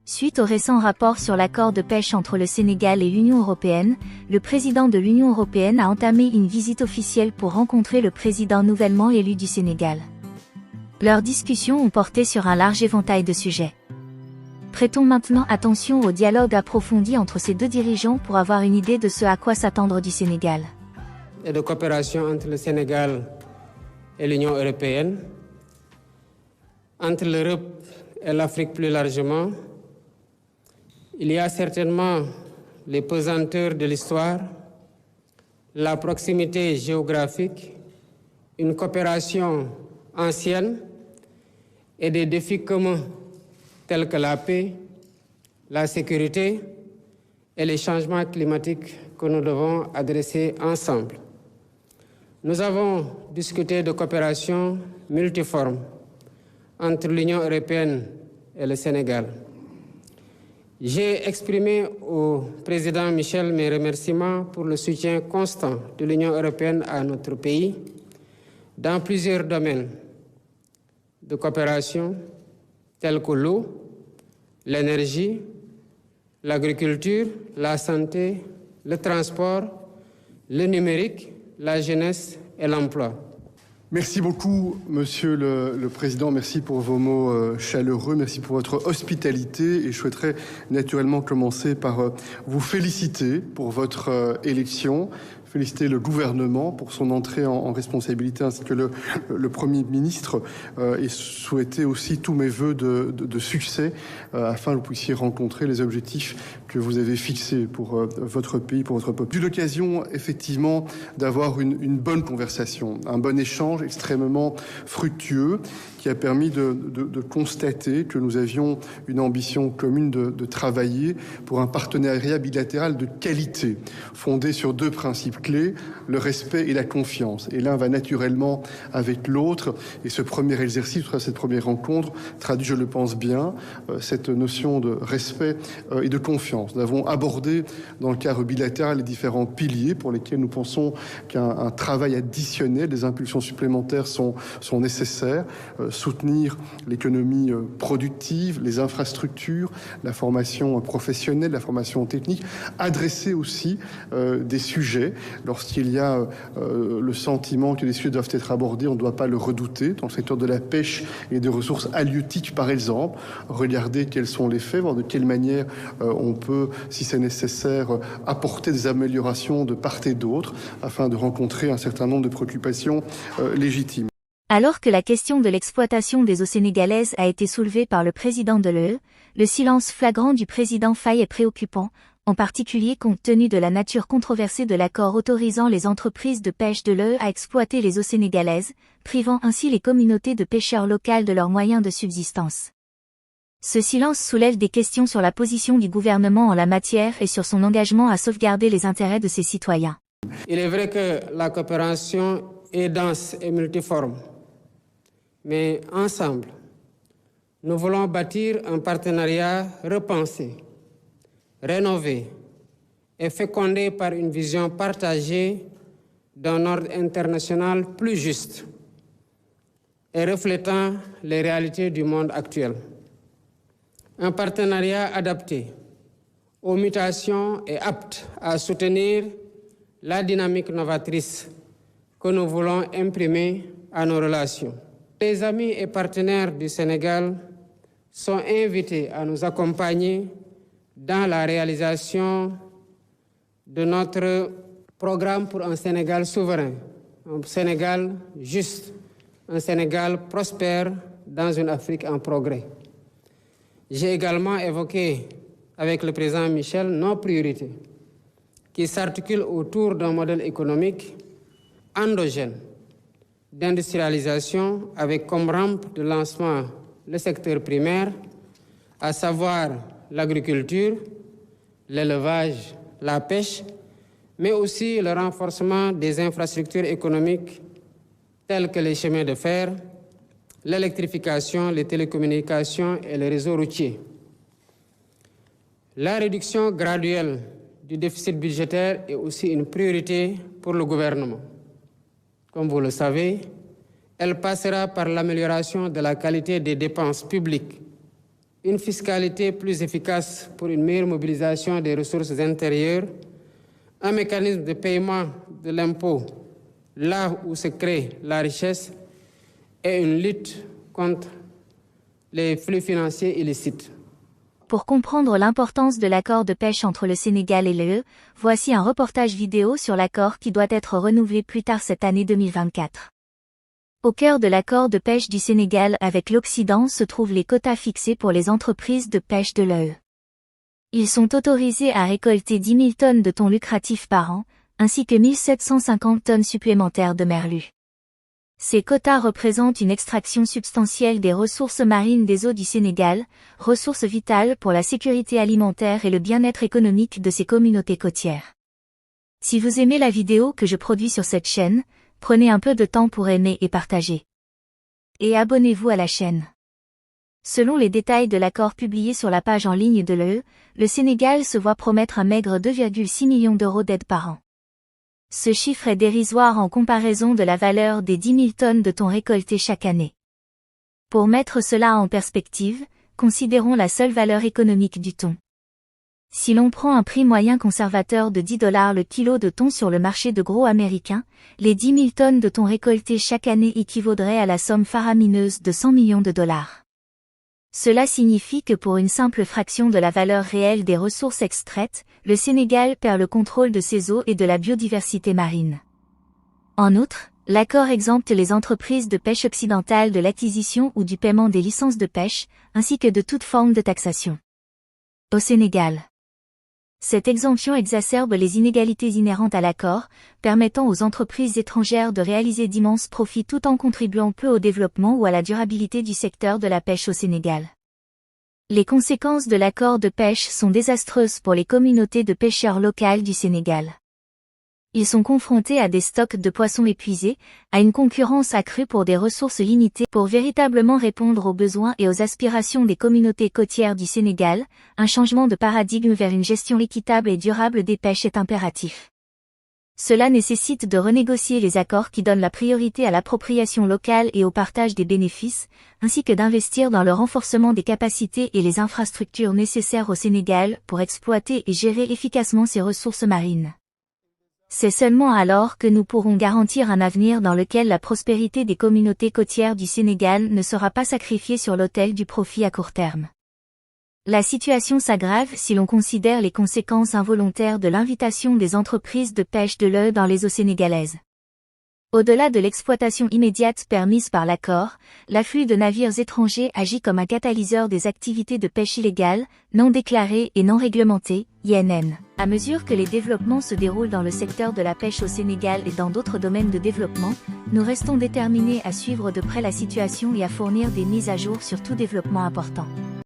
Suite au récent rapport sur l'accord de pêche entre le Sénégal et l'Union européenne, le président de l'Union européenne a entamé une visite officielle pour rencontrer le président nouvellement élu du Sénégal. Leurs discussions ont porté sur un large éventail de sujets. Prêtons maintenant attention au dialogue approfondi entre ces deux dirigeants pour avoir une idée de ce à quoi s'attendre du Sénégal. Et de coopération entre le Sénégal et l'Union européenne, entre l'Europe et l'Afrique plus largement. Il y a certainement les pesanteurs de l'histoire, la proximité géographique, une coopération ancienne et des défis communs tels que la paix, la sécurité et les changements climatiques que nous devons adresser ensemble. Nous avons discuté de coopération multiforme entre l'Union européenne et le Sénégal. J'ai exprimé au président Michel mes remerciements pour le soutien constant de l'Union européenne à notre pays dans plusieurs domaines de coopération tels que l'eau, l'énergie, l'agriculture, la santé, le transport, le numérique, la jeunesse et l'emploi. Merci beaucoup, Monsieur le Président. Merci pour vos mots chaleureux. Merci pour votre hospitalité. Et je souhaiterais naturellement commencer par vous féliciter pour votre élection. Féliciter le gouvernement pour son entrée en responsabilité ainsi que le Premier ministre et souhaiter aussi tous mes voeux de succès afin que vous puissiez rencontrer les objectifs que vous avez fixés pour votre pays, pour votre peuple. J'ai eu l'occasion effectivement d'avoir une bonne conversation, un bon échange extrêmement fructueux qui a permis de constater que nous avions une ambition commune de travailler pour un partenariat bilatéral de qualité, fondé sur deux principes clés, le respect et la confiance. Et l'un va naturellement avec l'autre. Et ce premier exercice, cette première rencontre, traduit, je le pense bien, cette notion de respect et de confiance. Nous avons abordé dans le cadre bilatéral les différents piliers pour lesquels nous pensons qu'un travail additionnel, des impulsions supplémentaires sont nécessaires. Soutenir l'économie productive, les infrastructures, la formation professionnelle, la formation technique, adresser aussi des sujets. Lorsqu'il y a le sentiment que les sujets doivent être abordés, on ne doit pas le redouter. Dans le secteur de la pêche et des ressources halieutiques, par exemple, regarder quels sont les faits, voir de quelle manière on peut, si c'est nécessaire, apporter des améliorations de part et d'autre, afin de rencontrer un certain nombre de préoccupations légitimes. Alors que la question de l'exploitation des eaux sénégalaises a été soulevée par le président de l'UE, le silence flagrant du président Faye est préoccupant, en particulier compte tenu de la nature controversée de l'accord autorisant les entreprises de pêche de l'UE à exploiter les eaux sénégalaises, privant ainsi les communautés de pêcheurs locales de leurs moyens de subsistance. Ce silence soulève des questions sur la position du gouvernement en la matière et sur son engagement à sauvegarder les intérêts de ses citoyens. Il est vrai que la coopération est dense et multiforme. Mais ensemble, nous voulons bâtir un partenariat repensé, rénové et fécondé par une vision partagée d'un ordre international plus juste et reflétant les réalités du monde actuel. Un partenariat adapté aux mutations et apte à soutenir la dynamique novatrice que nous voulons imprimer à nos relations. Les amis et partenaires du Sénégal sont invités à nous accompagner dans la réalisation de notre programme pour un Sénégal souverain, un Sénégal juste, un Sénégal prospère dans une Afrique en progrès. J'ai également évoqué avec le président Michel nos priorités qui s'articulent autour d'un modèle économique endogène, d'industrialisation avec comme rampe de lancement le secteur primaire, à savoir l'agriculture, l'élevage, la pêche, mais aussi le renforcement des infrastructures économiques telles que les chemins de fer, l'électrification, les télécommunications et les réseaux routiers. La réduction graduelle du déficit budgétaire est aussi une priorité pour le gouvernement. Comme vous le savez, elle passera par l'amélioration de la qualité des dépenses publiques, une fiscalité plus efficace pour une meilleure mobilisation des ressources intérieures, un mécanisme de paiement de l'impôt là où se crée la richesse et une lutte contre les flux financiers illicites. Pour comprendre l'importance de l'accord de pêche entre le Sénégal et l'UE, voici un reportage vidéo sur l'accord qui doit être renouvelé plus tard cette année 2024. Au cœur de l'accord de pêche du Sénégal avec l'Occident se trouvent les quotas fixés pour les entreprises de pêche de l'UE. Ils sont autorisés à récolter 10 000 tonnes de thon lucratif par an, ainsi que 1 750 tonnes supplémentaires de merlu. Ces quotas représentent une extraction substantielle des ressources marines des eaux du Sénégal, ressources vitales pour la sécurité alimentaire et le bien-être économique de ces communautés côtières. Si vous aimez la vidéo que je produis sur cette chaîne, prenez un peu de temps pour aimer et partager. Et abonnez-vous à la chaîne. Selon les détails de l'accord publié sur la page en ligne de l'UE, le Sénégal se voit promettre un maigre 2,6 millions d'euros d'aide par an. Ce chiffre est dérisoire en comparaison de la valeur des 10 000 tonnes de thon récoltées chaque année. Pour mettre cela en perspective, considérons la seule valeur économique du thon. Si l'on prend un prix moyen conservateur de $10 le kilo de thon sur le marché de gros américain, les 10 000 tonnes de thon récoltées chaque année équivaudraient à la somme faramineuse de 100 millions de dollars. Cela signifie que pour une simple fraction de la valeur réelle des ressources extraites, le Sénégal perd le contrôle de ses eaux et de la biodiversité marine. En outre, l'accord exempte les entreprises de pêche occidentales de l'acquisition ou du paiement des licences de pêche, ainsi que de toute forme de taxation. Au Sénégal, cette exemption exacerbe les inégalités inhérentes à l'accord, permettant aux entreprises étrangères de réaliser d'immenses profits tout en contribuant peu au développement ou à la durabilité du secteur de la pêche au Sénégal. Les conséquences de l'accord de pêche sont désastreuses pour les communautés de pêcheurs locales du Sénégal. Ils sont confrontés à des stocks de poissons épuisés, à une concurrence accrue pour des ressources limitées. Pour véritablement répondre aux besoins et aux aspirations des communautés côtières du Sénégal, un changement de paradigme vers une gestion équitable et durable des pêches est impératif. Cela nécessite de renégocier les accords qui donnent la priorité à l'appropriation locale et au partage des bénéfices, ainsi que d'investir dans le renforcement des capacités et les infrastructures nécessaires au Sénégal pour exploiter et gérer efficacement ses ressources marines. C'est seulement alors que nous pourrons garantir un avenir dans lequel la prospérité des communautés côtières du Sénégal ne sera pas sacrifiée sur l'autel du profit à court terme. La situation s'aggrave si l'on considère les conséquences involontaires de l'invitation des entreprises de pêche de l'UE dans les eaux sénégalaises. Au-delà de l'exploitation immédiate permise par l'accord, l'afflux de navires étrangers agit comme un catalyseur des activités de pêche illégales, non déclarées et non réglementées, INN. À mesure que les développements se déroulent dans le secteur de la pêche au Sénégal et dans d'autres domaines de développement, nous restons déterminés à suivre de près la situation et à fournir des mises à jour sur tout développement important.